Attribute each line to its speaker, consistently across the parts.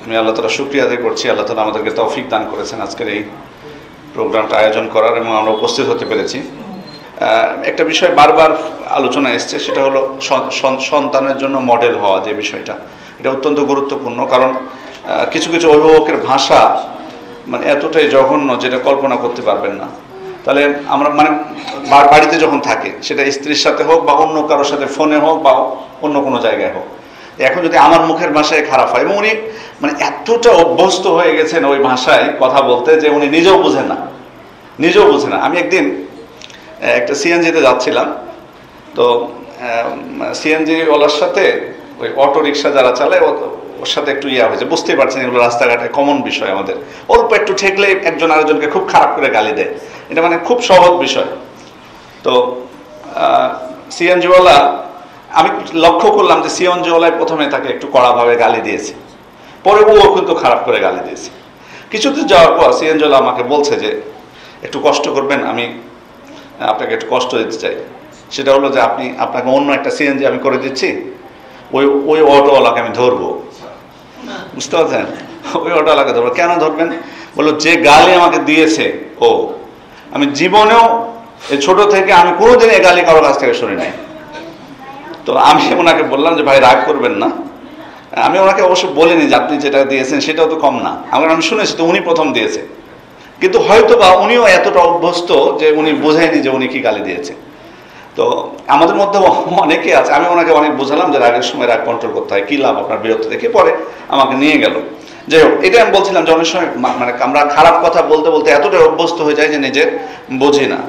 Speaker 1: আমি আল্লাহ তাআলা শুকরিয়া আদায় করছি, আল্লাহ তাআলা আমাদেরকে তৌফিক দান করেছেন আজকের এই প্রোগ্রামটা আয়োজন করার এবং আমরা উপস্থিত হতে পেরেছি। একটা বিষয় বারবার আলোচনা এসছে, সেটা হলো সন্তানের জন্য মডেল হওয়া, যে বিষয়টা এটা অত্যন্ত গুরুত্বপূর্ণ। কারণ কিছু কিছু অভিভাবকের ভাষা মানে এতটাই জঘন্য যেটা কল্পনা করতে পারবেন না। তাহলে আমরা মানে বাড়িতে যখন থাকে, সেটা স্ত্রীর সাথে হোক বা অন্য কারোর সাথে ফোনে হোক বা অন্য কোনো জায়গায় হোক, এখন যদি আমার মুখের ভাষায় খারাপ হয়, এবং উনি মানে এতটা অভ্যস্ত হয়ে গেছেন ওই ভাষায় কথা বলতে যে উনি নিজেও বোঝেন না। আমি একদিন একটা সিএনজিতে যাচ্ছিলাম, তো সিএনজি ওলার সাথে ওই অটো রিক্সা যারা চালায় ওর সাথে একটু হয়েছে, বুঝতেই পারছেন এগুলো রাস্তাঘাটে কমন বিষয়। আমাদের অল্প একটু ঠেকলে একজন আরেকজনকে খুব খারাপ করে গালি দেয়, এটা মানে খুব সহজ বিষয়। তো সিএনজিওয়ালা, আমি লক্ষ্য করলাম যে সিএনজিওয়ালায় প্রথমে তাকে একটু কড়াভাবে গালি দিয়েছে, পরে ও কিন্তু খারাপ করে গালি দিয়েছে। কিছুদিন যাওয়ার পর সিএনজিওয়ালা আমাকে বলছে যে একটু কষ্ট করবেন, আমি আপনাকে একটু কষ্ট দিতে চাই। সেটা হলো যে আপনাকে অন্য একটা সিএনজি আমি করে দিচ্ছি, ওই অটোওয়ালাকে আমি ধরবো। বুঝতে পারছেন? ওই অটোওয়ালাকে ধরবো। কেন ধরবেন? বললো যে গালি আমাকে দিয়েছে ও, আমি জীবনেও এই ছোট থেকে আমি কোনোদিন এই গালি কারোর কাছ থেকে শুনি নাই। তো আমি ওনাকে বললাম যে ভাই রাগ করবেন না। আমি ওনাকে অবশ্য বলিনি যে আপনি যেটা দিয়েছেন সেটাও তো কম না, আমি শুনেছি তো উনি প্রথম দিয়েছে, কিন্তু হয়তো বা উনিও এতটা অভ্যস্ত যে উনি বোঝায়নি যে উনি কি গালি দিয়েছে। তো আমাদের মধ্যে অনেকে আছে, আমি ওনাকে অনেক বোঝালাম যে রাগের সময় রাগ কন্ট্রোল করতে হয়, কি লাভ আপনার বিরক্ত দেখে, পরে আমাকে নিয়ে গেল। যাই হোক, এটা আমি বলছিলাম যে অনেক সময় মানে আমরা খারাপ কথা বলতে বলতে এতটা অভ্যস্ত হয়ে যায় যে নিজের বুঝি না।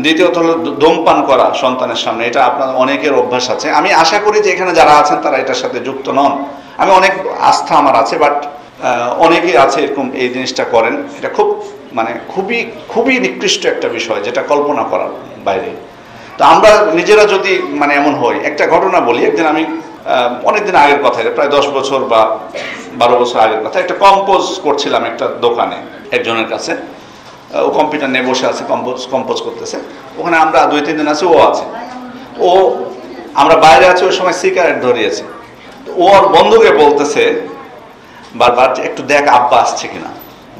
Speaker 1: দ্বিতীয়ত হলো ধূমপান করা সন্তানের সামনে, এটা আপনার অনেকের অভ্যাস আছে। আমি আশা করি যে এখানে যারা আছেন তারা এটার সাথে যুক্ত নন, আমি অনেক আস্থা আমার আছে, বাট অনেকেই আছে এরকম এই জিনিসটা করেন। এটা মানে খুবই নিকৃষ্ট একটা বিষয়, যেটা কল্পনা করার বাইরে। তো আমরা নিজেরা যদি মানে এমন হই, একটা ঘটনা বলি। একদিন আমি অনেকদিন আগের কথা, প্রায় 10 বছর বা 12 বছর আগের কথা, একটা কম্পোজ করছিলাম একটা দোকানে একজনের কাছে। ও কম্পিউটার নিয়ে বসে আছে, কম্পোজ করতেছে। ওখানে আমরা 2-3 দিন আছি, ও আছে। আমরা বাইরে আছি, ওই সময় সিগারেট ধরিয়েছে। ও ওর বন্ধুকে বলতেছে বারবার একটু দেখ আব্বা আসছে কিনা,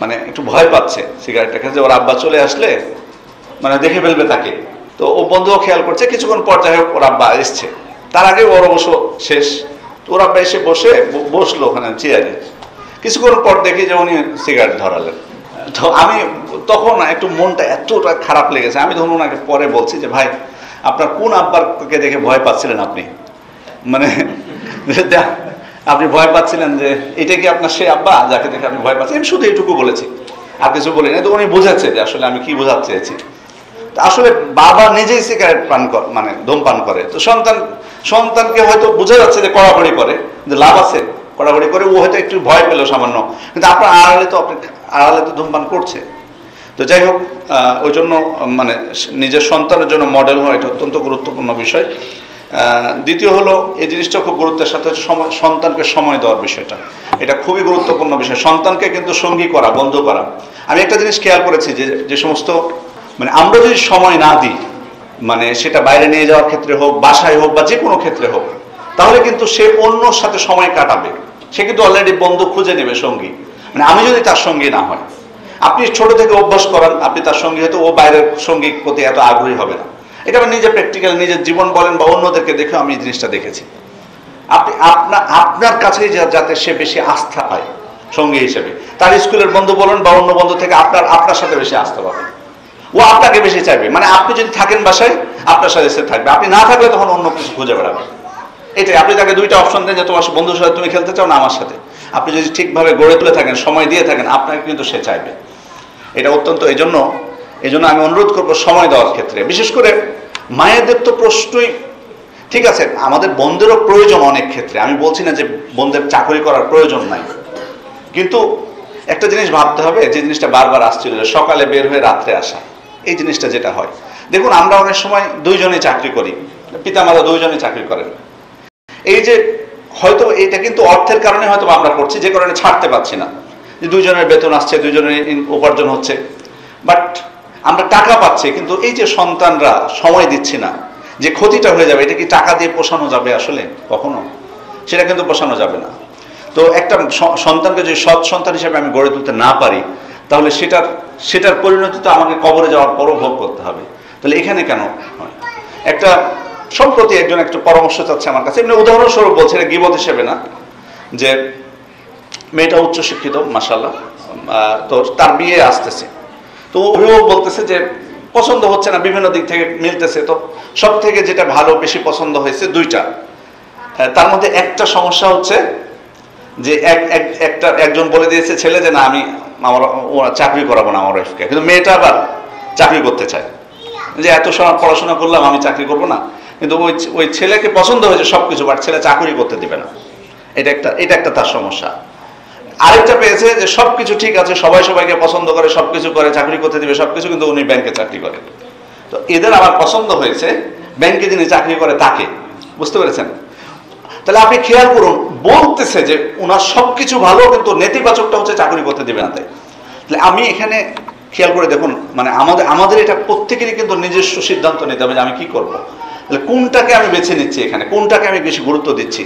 Speaker 1: মানে একটু ভয় পাচ্ছে সিগারেটটা খেতে, ওর আব্বা চলে আসলে মানে দেখে ফেলবে তাকে। তো ও বন্ধুও খেয়াল করছে। কিছুক্ষণ পর যাই হোক ওর আব্বা এসছে, তার আগে ওর অবশ্য শেষ। তো ওর আব্বা এসে বসলো ওখানে চেয়ারে। কিছুক্ষণ পর দেখি যে উনি সিগারেট ধরালেন। তো আমি তখন একটু মনটা এতটা খারাপ লেগেছে, আমি ধরুন ওনাকে পরে বলছি যে ভাই আপনার কোন আব্বারকে দেখে ভয় পাচ্ছিলেন আপনি, মানে আপনি ভয় পাচ্ছিলেন যে এটা কি আপনার সেই আব্বা যাকে দেখে আপনি ভয় পাচ্ছেন? আমি শুধু এইটুকু বলেছি, আর কিছু বলি না। তো উনি বুঝেছে যে আসলে আমি কি বোঝাতে চেয়েছি। আসলে বাবা নিজেই সিগারেট মানে ধূমপান করে, তো সন্তানকে হয়তো বোঝা যাচ্ছে যে কড়াকড়ি করে, যে লাভ আছে, কড়াকড়ি করে ও হয়তো একটু ভয় পেল সামান্য, কিন্তু আপনার আড়ালে তো ধূমপান করছে। তো যাই হোক, ওই জন্য মানে নিজের সন্তানের জন্য মডেল হওয়া এটা অত্যন্ত গুরুত্বপূর্ণ বিষয়। দ্বিতীয় হলো এই জিনিসটা খুব গুরুত্বের সাথে সন্তানকে সময় দেওয়ার বিষয়টা, এটা খুবই গুরুত্বপূর্ণ বিষয়। সন্তানকে কিন্তু সঙ্গী করা, বন্ধু করা। আমি একটা জিনিস খেয়াল করেছি যে সমস্ত মানে আমরা যদি সময় না দিই, মানে সেটা বাইরে নিয়ে যাওয়ার ক্ষেত্রে হোক, বাসায় হোক, বা যে কোনো ক্ষেত্রে হোক, তাহলে কিন্তু সে অন্যর সাথে সময় কাটাবে। সে কিন্তু অলরেডি বন্ধু খুঁজে নেবে সঙ্গী, মানে আমি যদি তার সঙ্গী না হয়। আপনি ছোট থেকে অভ্যাস করান, আপনি তার সঙ্গী হয়তো ও বাইরের সঙ্গীর প্রতি এত আগ্রহী হবে না। এটা আমি নিজে প্র্যাকটিক্যাল, নিজের জীবন বলেন বা অন্যদেরকে দেখে আমি এই জিনিসটা দেখেছি। আপনি আপনার কাছেই যাতে সে বেশি আস্থা পায় সঙ্গী হিসেবে, তার স্কুলের বন্ধু বলেন বা অন্য বন্ধু থেকে আপনার সাথে বেশি আস্থা পাবে, ও আপনাকে বেশি চাইবে। মানে আপনি যদি থাকেন বাসায়, আপনার সাথে সে থাকবে, আপনি না থাকলে তখন অন্য কিছু খুঁজে বেড়াবে। এটাই, আপনি তাকে 2টা অপশন দেন যে তোমার বন্ধুর সাথে তুমি খেলতে চাও না আমার সাথে। আপনি যদি ঠিকভাবে গড়ে তুলে থাকেন, সময় দিয়ে থাকেন, আপনাকে কিন্তু সে চাইবে। এটা অত্যন্ত, এই জন্য আমি অনুরোধ করবো সময় দেওয়ার ক্ষেত্রে, বিশেষ করে মায়েদের তো প্রশ্নই, ঠিক আছে আমাদের বোনদেরও প্রয়োজন অনেক ক্ষেত্রে, আমি বলছি না যে বোনদের চাকরি করার প্রয়োজন নাই, কিন্তু একটা জিনিস ভাবতে হবে, যে জিনিসটা বারবার আসছিল, সকালে বের হয়ে রাত্রে আসা, এই জিনিসটা যেটা হয়। দেখুন আমরা অনেক সময় 2জনেই চাকরি করি, পিতামাতা 2জনেই চাকরি করেন। এই যে হয়তো এটা কিন্তু অর্থের কারণে হয়তো আমরা করছি, যে কারণে ছাড়তে পারছি না, যে 2জনের বেতন আসছে, 2জনের উপার্জন হচ্ছে, বাট আমরা টাকা পাচ্ছি, কিন্তু এই যে সন্তানরা সময় দিচ্ছি না, যে ক্ষতিটা হয়ে যাবে, এটা কি টাকা দিয়ে পোষানো যাবে আসলে? কখনো সেটা কিন্তু পোষানো যাবে না। তো একটা সন্তানকে যদি সৎ সন্তান হিসেবে আমি গড়ে তুলতে না পারি, তাহলে সেটার পরিণতি তো আমাকে কবরে যাওয়ার পরও ভোগ করতে হবে। তাহলে এখানে কেন হয়? একটা সম্প্রতি একজন একটা পরামর্শ চাচ্ছে আমার কাছে, এমনি উদাহরণস্বরূপ বলছে, এটা গীবত হিসেবে না, যে মেয়েটা উচ্চশিক্ষিত মাশাআল্লাহ, তো তার বিয়ে আসতেছে, তো অভিভাবক বলতেছে যে পছন্দ হচ্ছে না, বিভিন্ন দিক থেকে মিলতেছে, তো সব থেকে যেটা ভালো বেশি পছন্দ হয়েছে দুইটা, তার মধ্যে একটা সমস্যা হচ্ছে যে একজন বলে দিয়েছে ছেলে যে না আমি চাকরি করাবো না আমার ওয়াইফকে, কিন্তু মেয়েটা আবার চাকরি করতে চায়, যে এত সময় পড়াশোনা করলাম আমি চাকরি করবো না, কিন্তু ওই ছেলেকে পছন্দ হয়েছে সবকিছু, বাট ছেলে চাকরি করতে দিবে না। এটা একটা তার সমস্যা। আরেকটা পেয়েছে যে সবকিছু ঠিক আছে, সবাই সবাইকে পছন্দ করে, সবকিছু করে, চাকরি করতে দিবে সবকিছু, কিন্তু উনি ব্যাংকে চাকরি করেন। তো এদের আমার পছন্দ হয়েছে ব্যাংকে যিনি চাকরি করে তাকে, বুঝতে পেরেছেন? তাহলে আপনি খেয়াল করুন, বলতেছে যে ওনার সবকিছু ভালো, কিন্তু নেতিবাচকটা হচ্ছে চাকরি করতে দিবে না। তাহলে আমি এখানে খেয়াল করে দেখুন, মানে আমাদের এটা প্রত্যেকেরই কিন্তু নিজস্ব সিদ্ধান্ত নিতে হবে যে আমি কি করবো, তাহলে কোনটাকে আমি বেছে নিচ্ছি, এখানে কোনটাকে আমি বেশি গুরুত্ব দিচ্ছি।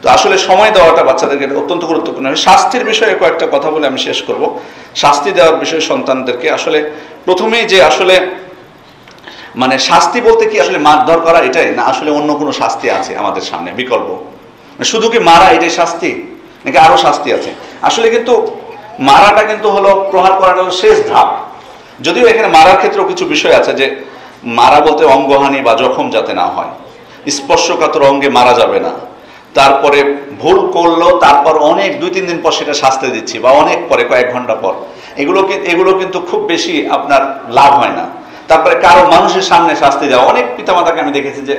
Speaker 1: তো আসলে সময় দেওয়াটা বাচ্চাদেরকে অত্যন্ত গুরুত্বপূর্ণ। শাস্তির বিষয়ে কয়েকটা কথা বলে আমি শেষ করব। শাস্তি দেওয়ার বিষয়ে সন্তানদেরকে আসলে প্রথমেই যে আসলে মানে শাস্তি বলতে কি আসলে মারধর করা এটাই না, আসলে অন্য কোনো শাস্তি আছে আমাদের সামনে বিকল্প? শুধু কি মারা এটাই শাস্তি, নাকি আরো শাস্তি আছে? আসলে কিন্তু মারাটা কিন্তু হলো, প্রহার করাটা হলো শেষ ধাপ। যদিও এখানে মারার ক্ষেত্রেও কিছু বিষয় আছে, যে মারা বলতে অঙ্গহানি বা জখম যাতে না হয়, স্পর্শকাতর অঙ্গে মারা যাবে না, তারপরে ভুল করলো তারপর অনেক 2-3 দিন পর সেটা শাস্তি দিচ্ছি, বা অনেক পরে কয়েক ঘন্টা পর, এগুলো কিন্তু খুব বেশি আপনার লাভ হয় না। তারপরে কারো মানুষের সামনে শাস্তি দেওয়া, অনেক পিতামাতাকে আমি দেখেছি যে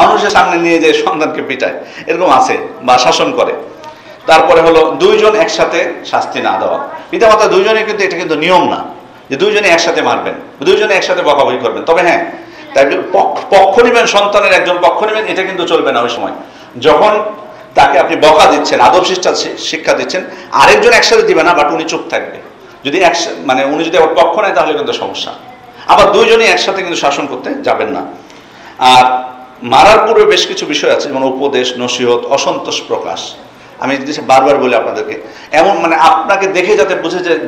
Speaker 1: মানুষের সামনে নিয়ে যে সন্তানকে পিটায়, এরকম আছে, বা শাসন করে। তারপরে হলো দুইজন একসাথে শাস্তি না দেওয়া, পিতামাতা দুইজনে, কিন্তু এটা কিন্তু নিয়ম না যে দুইজনে একসাথে মারবেন, দুইজনে একসাথে বকাবকি করবেন। তবে হ্যাঁ, তাই পক্ষ নেবেন, সন্তানের একজন পক্ষ নেবেন, এটা কিন্তু চলবে না। ওই সময় যখন তাকে আপনি বকা দিচ্ছেন, আদব শিক্ষা দিচ্ছেন, আরেকজন একসাথে দিবে না, বাট উনি চুপ থাকবে। যদি মানে উনি যদি আবার পক্ষ নেয় তাহলে কিন্তু সমস্যা। আবার দুইজনই একসাথে কিন্তু শাসন করতে যাবেন না। আর মারার পূর্বে বেশ কিছু বিষয় আছে, যেমন উপদেশ, নসিহত, অসন্তোষ প্রকাশ। আমি বারবার বলি আপনাদেরকে, এমন মানে আপনাকে দেখে যাতে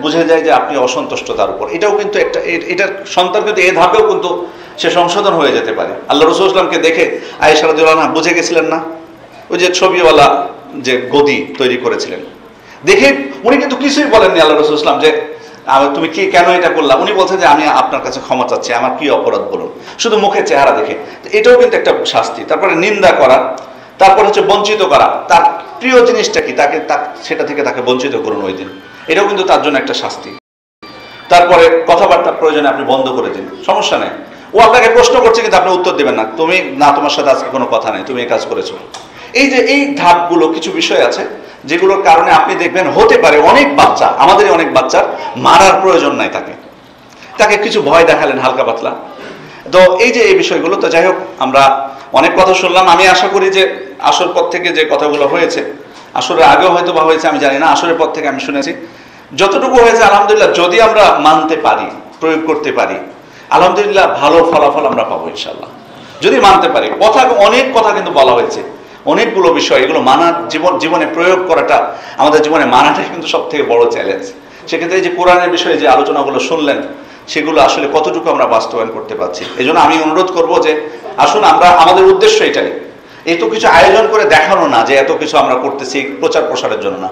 Speaker 1: বুঝে যায় যে আপনি অসন্তুষ্ট তার উপর, এটাও কিন্তু একটা, এটার সন্তান কিন্তু এ ধাপেও কিন্তু সে সংশোধন হয়ে যেতে পারে। আল্লাহ রাসূল সাল্লাল্লাহু আলাইহি ওয়াসাল্লামকে দেখে আয়েশা রাদিয়াল্লাহু আনহা বুঝে গেছিলেন না, ওই যে ছবিওয়ালা যে গদি তৈরি করেছিলেন, দেখে উনি কিন্তু কিছুই বলেননি আল্লাহ রাসূল সাল্লাল্লাহু আলাইহি ওয়াসাল্লাম যে তুমি কি কেন এটা করলাম। উনি বলছেন যে আমি আপনার কাছে ক্ষমা চাচ্ছি, আমার কি অপরাধ বলুন, শুধু মুখে চেহারা দেখে। এটাও কিন্তু একটা শাস্তি। তারপরে নিন্দা করা, তারপর হচ্ছে বঞ্চিত করা, তার প্রিয় জিনিসটা কি সেটা থেকে তাকে বঞ্চিত করুন ওই দিন, এটাও কিন্তু তার জন্য একটা শাস্তি। তারপরে কথাবার্তার প্রয়োজনে আপনি বন্ধ করে দিন, সমস্যা নেই। ও আপনাকে প্রশ্ন করছে কিন্তু আপনি উত্তর দেবেন না, তোমার সাথে আজকে কোনো কথা নেই, তুমি এই কাজ করেছো। এই যে এই ধাপগুলো, কিছু বিষয় আছে যেগুলোর কারণে আপনি দেখবেন হতে পারে অনেক বাচ্চা, আমাদেরই অনেক বাচ্চার মারার প্রয়োজন নাই, তাকে কিছু ভয় দেখালেন হালকা পাতলা। তো এই যে এই বিষয়গুলো, তো যাই হোক, আমরা অনেক কথা শুনলাম। আমি আশা করি যে আসর পর থেকে যে কথাগুলো হয়েছে, আসরের আগেও হয়তো বা হয়েছে আমি জানি না, আসরের পর থেকে আমি শুনেছি, যতটুকু হয়েছে আলহামদুলিল্লাহ, যদি আমরা মানতে পারি, প্রয়োগ করতে পারি, আলহামদুলিল্লাহ ভালো ফলাফল আমরা পাবো ইনশাল্লাহ। যদি মানতে পারি, অনেক কথা কিন্তু বলা হয়েছে, অনেকগুলো বিষয়, এগুলো মানার জীবনে প্রয়োগ করাটা, আমাদের জীবনে মানাটাই কিন্তু সব থেকে বড় চ্যালেঞ্জ। সেক্ষেত্রে এই যে কোরআনের বিষয়ে যে আলোচনাগুলো শুনলেন, সেগুলো আসলে কতটুকু আমরা বাস্তবায়ন করতে পারছি। এই জন্য আমি অনুরোধ করব যে আসুন, আমাদের উদ্দেশ্য এটাই, এত কিছু আয়োজন করে দেখানো না যে এত কিছু আমরা করতেছি প্রচার প্রসারের জন্য না।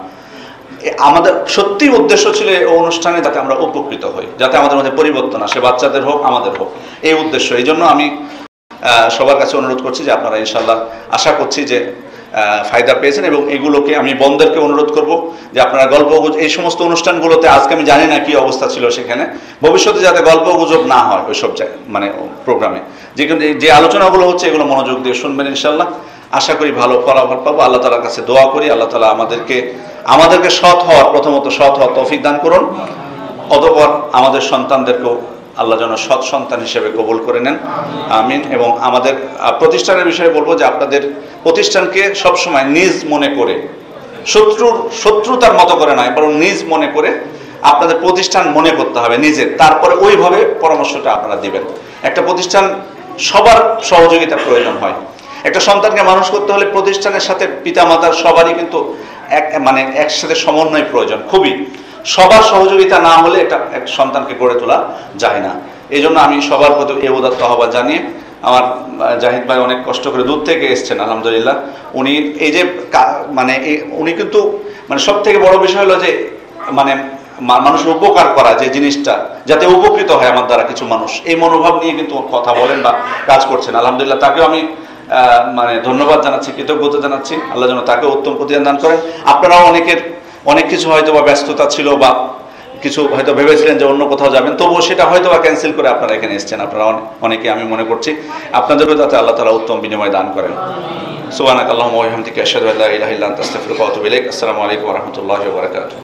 Speaker 1: আমাদের সত্যি উদ্দেশ্য ছিল এই অনুষ্ঠানে যাতে আমরা উপকৃত হই, যাতে আমাদের মধ্যে পরিবর্তন আসে, বাচ্চাদের হোক আমাদের হোক, এই উদ্দেশ্য। এই জন্য আমি সবার কাছে অনুরোধ করছি যে আপনারা ইনশাল্লাহ, আশা করছি যে ফায়দা পেয়েছেন। এবং এগুলোকে আমি বোনদেরকে অনুরোধ করব যে আপনারা গল্পগুজব, এই সমস্ত অনুষ্ঠানগুলোতে, আজকে আমি জানি না কি অবস্থা ছিল সেখানে, ভবিষ্যতে যাতে গল্পগুজব না হয় ওইসব মানে প্রোগ্রামে, যে আলোচনাগুলো হচ্ছে এগুলো মনোযোগ দিয়ে শুনবেন ইনশাল্লাহ। আশা করি ভালো ফলাফল পাবো। আল্লাহ তাআলার কাছে দোয়া করি, আল্লাহ তাআলা আমাদেরকে সৎ হওয়ার, প্রথমত সৎ হওয়ার তৌফিক দান করুন, অতঃপর আমাদের সন্তানদেরকেও আল্লাহ যেন সৎ সন্তান হিসেবে কবুল করে নেন, আমিন। এবং আমাদের প্রতিষ্ঠানের বিষয়ে বলবো যে আপনাদের প্রতিষ্ঠানকে সবসময় নিজ মনে করে, শত্রুতার মতো করে নয়, বরং নিজ মনে করে আপনাদের প্রতিষ্ঠান মনে করতে হবে নিজের, তারপরে ওইভাবে পরামর্শটা আপনারা দিবেন। একটা প্রতিষ্ঠান সবার সহযোগিতার প্রয়োজন হয়। একটা সন্তানকে মানুষ করতে হলে প্রতিষ্ঠানের সাথে পিতামাতার সবারই কিন্তু মানে একসাথে সমন্বয় প্রয়োজন খুবই। সবার সহযোগিতা না হলে এক সন্তানকে গড়ে তোলা যায় না। এই জন্য আমি সবার প্রতি এই উদাত্ত আহ্বান জানিয়ে, আমার জাহিদ ভাই অনেক কষ্ট করে দূর থেকে এসছেন আলহামদুলিল্লাহ। উনি এই যে মানে উনি কিন্তু মানে সব থেকে বড় বিষয় হলো যে মানে মানুষের উপকার করা, যে জিনিসটা যাতে উপকৃত হয় আমার দ্বারা কিছু মানুষ, এই মনোভাব নিয়ে কিন্তু কথা বলেন বা কাজ করছেন আলহামদুলিল্লাহ। তাকেও আমি মানে ধন্যবাদ জানাচ্ছি, কৃতজ্ঞতা জানাচ্ছি। আল্লাহ যেন তাকে উত্তম প্রতিদান দান করেন। আপনারাও অনেক কিছু হয়তো বা ব্যস্ততা ছিল বা কিছু হয়তো ভেবেছিলেন যে অন্য কোথাও যাবেন, তবুও সেটা হয়তো বা ক্যান্সেল করে আপনারা এখানে এসেছেন। আপনারা অনেকে আমি মনে করছি আপনাদেরও যাতে আল্লাহ তাআলা উত্তম বিনিময় দান করেন। সুবহানাকাল্লাহুম্মা ওয়া বিহামদিকা আশহাদু আল্লা ইলাহা ইল্লা আনতা আস্তাগফিরুকা ওয়া আতুবু ইলাইক। আসসালামু আলাইকুম ওয়া রাহমাতুল্লাহি ওয়া বারাকাতুহু।